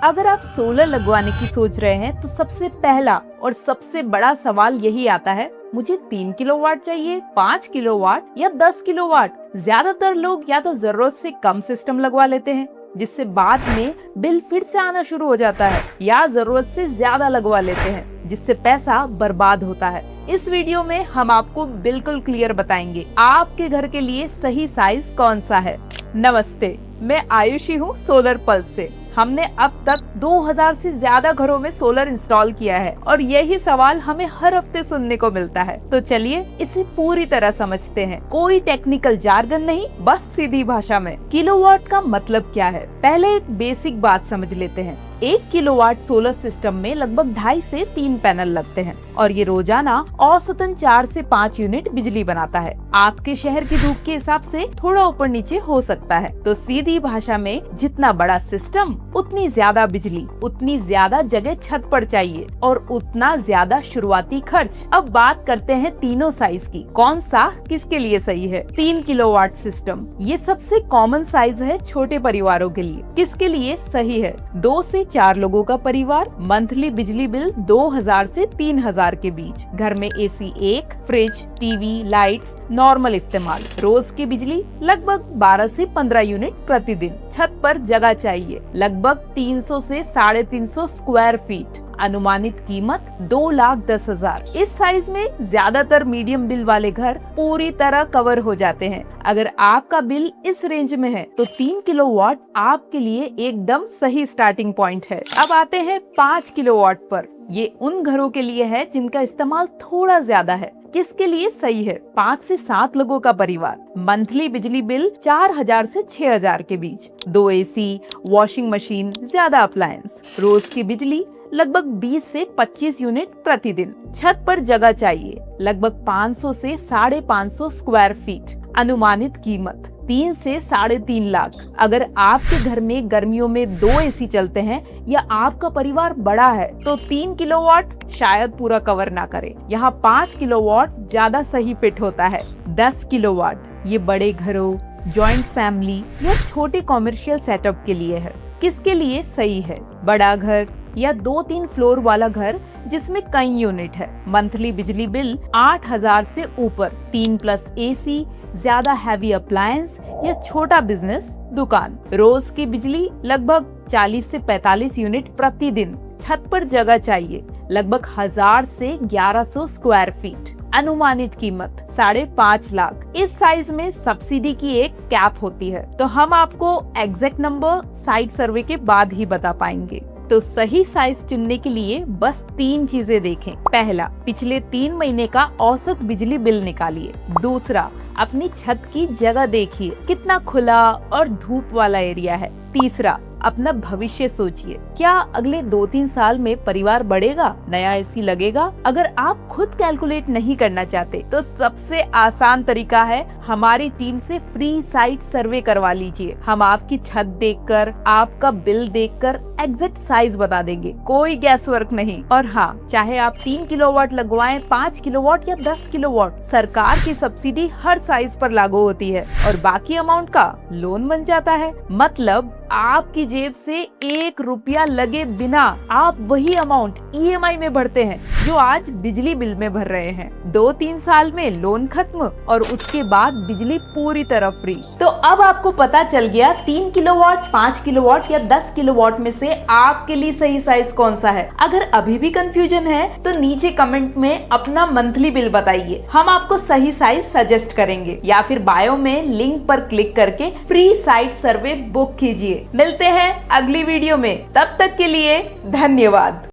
अगर आप सोलर लगवाने की सोच रहे हैं तो सबसे पहला और सबसे बड़ा सवाल यही आता है, मुझे 3 किलोवाट चाहिए, 5 किलोवाट या 10 किलोवाट। ज्यादातर लोग या तो जरूरत से कम सिस्टम लगवा लेते हैं, जिससे बाद में बिल फिर से आना शुरू हो जाता है, या जरूरत से ज्यादा लगवा लेते हैं, जिससे पैसा बर्बाद होता है। इस वीडियो में हम आपको बिल्कुल क्लियर बताएंगे आपके घर के लिए सही साइज कौन सा है। नमस्ते, मैं आयुषी हूँ सोलर पल्स से। हमने अब तक 2000 से ज्यादा घरों में सोलर इंस्टॉल किया है और यही सवाल हमें हर हफ्ते सुनने को मिलता है। तो चलिए इसे पूरी तरह समझते हैं। कोई टेक्निकल जार्गन नहीं, बस सीधी भाषा में। किलोवाट का मतलब क्या है, पहले एक बेसिक बात समझ लेते हैं। 1 किलोवाट सोलर सिस्टम में लगभग 2.5 से 3 पैनल लगते हैं और ये रोजाना औसतन 4 से 5 यूनिट बिजली बनाता है। आपके शहर की धूप के हिसाब से थोड़ा ऊपर नीचे हो सकता है। तो सीधी भाषा में, जितना बड़ा सिस्टम उतनी ज्यादा बिजली, उतनी ज्यादा जगह छत पर चाहिए और उतना ज्यादा शुरुआती खर्च। अब बात करते हैं तीनों साइज की, कौन सा किसके लिए सही है। 3 किलोवाट सिस्टम ये सबसे कॉमन साइज है छोटे परिवारों के लिए। किसके लिए सही है? 2 से 4 लोगों का परिवार, मंथली बिजली बिल 2000 से 3000 के बीच, घर में AC 1, fridge, TV, lights, normal इस्तेमाल, रोज की बिजली लगभग 12 से 15 यूनिट प्रतिदिन। छत पर जगह चाहिए लगभग 300 से 350 स्क्वायर फीट। अनुमानित कीमत 2,10,000। इस साइज में ज्यादातर मीडियम बिल वाले घर पूरी तरह कवर हो जाते हैं। अगर आपका बिल इस रेंज में है तो 3 किलोवाट आपके लिए एकदम सही स्टार्टिंग पॉइंट है। अब आते हैं 5 किलोवाट पर। ये उन घरों के लिए है जिनका इस्तेमाल थोड़ा ज्यादा है। किसके लिए सही है? 5 से 7 लोगों का परिवार, मंथली बिजली बिल 4000 से 6000 के बीच, 2 एसी, वॉशिंग मशीन, ज्यादा अप्लायंस, रोज की बिजली लगभग 20 से 25 यूनिट प्रतिदिन। छत पर जगह चाहिए लगभग 500 से 550 स्क्वायर फीट। अनुमानित कीमत 3 से 3.5 लाख। अगर आपके घर में गर्मियों में 2 एसी चलते हैं या आपका परिवार बड़ा है तो 3 किलोवाट शायद पूरा कवर ना करे। यहाँ 5 किलोवाट ज्यादा सही फिट होता है। 10 किलोवाट ये बड़े घरों, जॉइंट फैमिली या छोटे कॉमर्शियल सेटअप के लिए है। किसके लिए सही है? बड़ा घर या 2-3 फ्लोर वाला घर जिसमें कई यूनिट है, मंथली बिजली बिल 8000 से ऊपर, 3+ एसी, ज्यादा हैवी अप्लायंस या छोटा बिजनेस, दुकान, रोज की बिजली लगभग 40 से 45 यूनिट प्रतिदिन। छत पर जगह चाहिए लगभग 1000 से 1100 स्क्वायर फीट। अनुमानित कीमत 5.5 लाख। इस साइज में सब्सिडी की एक कैप होती है, तो हम आपको एग्जैक्ट नंबर साइट सर्वे के बाद ही बता पाएंगे। तो सही साइज चुनने के लिए बस 3 चीजें देखें। पहला, पिछले 3 महीने का औसत बिजली बिल निकालिए। दूसरा, अपनी छत की जगह देखिए, कितना खुला और धूप वाला एरिया है। तीसरा, अपना भविष्य सोचिए, क्या अगले 2-3 साल में परिवार बढ़ेगा, नया एसी लगेगा? अगर आप खुद कैलकुलेट नहीं करना चाहते तो सबसे आसान तरीका है, हमारी टीम से फ्री साइट सर्वे करवा लीजिए। हम आपकी छत देखकर, आपका बिल देखकर एग्जैक्ट साइज बता देंगे, कोई गैस वर्क नहीं। और हाँ, चाहे आप 3 किलोवाट लगवाएं, 5 किलोवाट या 10 किलोवाट, सरकार की सब्सिडी हर साइज पर लागू होती है और बाकी अमाउंट का लोन बन जाता है। मतलब आपकी जेब से 1 रुपया लगे बिना आप वही अमाउंट EMI में भरते हैं जो आज बिजली बिल में भर रहे हैं। 2-3 साल में लोन खत्म और उसके बाद बिजली पूरी तरह फ्री। तो अब आपको पता चल गया 3 किलोवाट, 5 किलोवाट या 10 किलोवाट में से आपके लिए सही साइज कौन सा है। अगर अभी भी कंफ्यूजन है तो नीचे कमेंट में अपना मंथली बिल बताइए, हम आपको सही साइज सजेस्ट करेंगे, या फिर बायो में लिंक पर क्लिक करके फ्री साइट सर्वे बुक कीजिए। मिलते हैं अगली वीडियो में, तब तक के लिए धन्यवाद।